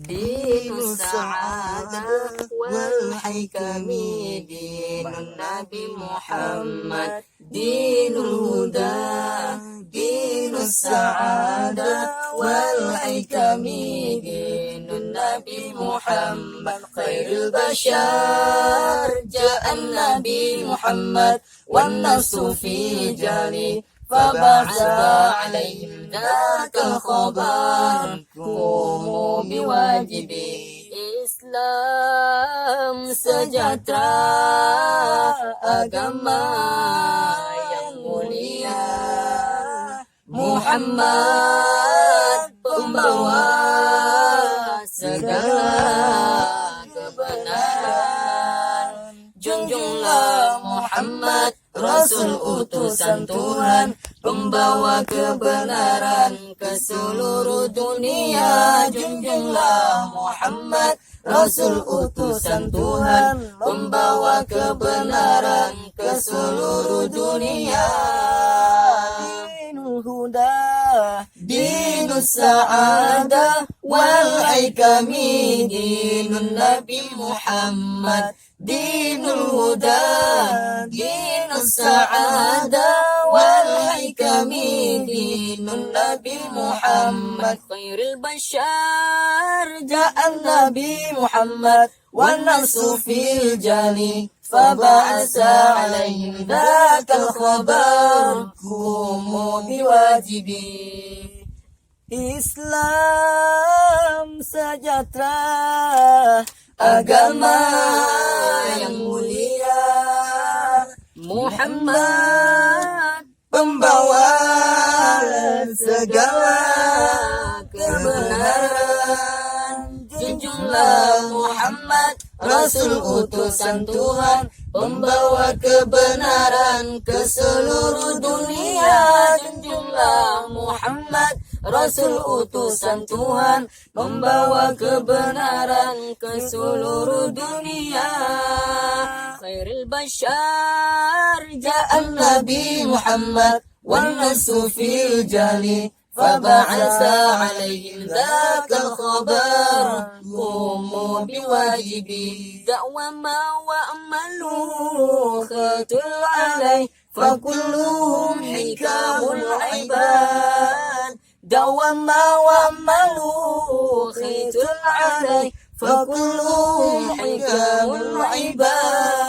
دين السعادة والحكم دين النبي محمد دين الهدى دين السعادة والحكم دين النبي محمد خير البشر جاء النبي محمد والنص في جالي فبعث عليهم ذاك الخبر قوموا بواجبي Islam sejahtera agama yang mulia Muhammad pembawa segala kebenaran junjunglah Muhammad Rasul utusan Tuhan pembawa kebenaran ke seluruh dunia junjunglah Muhammad Rasul utusan Tuhan pembawa kebenaran ke seluruh dunia dinul huda dinus sa'adah wal hikami dinun Nabi Muhammad dinul huda dinus sa'adah wal hikami dinun Nabi Muhammad khairil bashar ja'an Nabi Muhammad wan nasu fil jali faba'asa alaihim dhakal khabar kumu biwajibi Islam sejahtera agama yang mulia Muhammad pembawa segala kebenaran junjunglah Muhammad Rasul utusan Tuhan pembawa kebenaran ke seluruh dunia junjunglah Muhammad Rasul utusan Tuhan membawa kebenaran ke seluruh dunia khairil bashar ja'an Nabi Muhammad wan nasu fil jali faba'asa alaihim dhakal khabar qumu biwajibi da'wa ma wa'amalu khatul alaih fakulluhum hikamul ibad دوما وعملوا خيط عليه فكلهم حكام العباد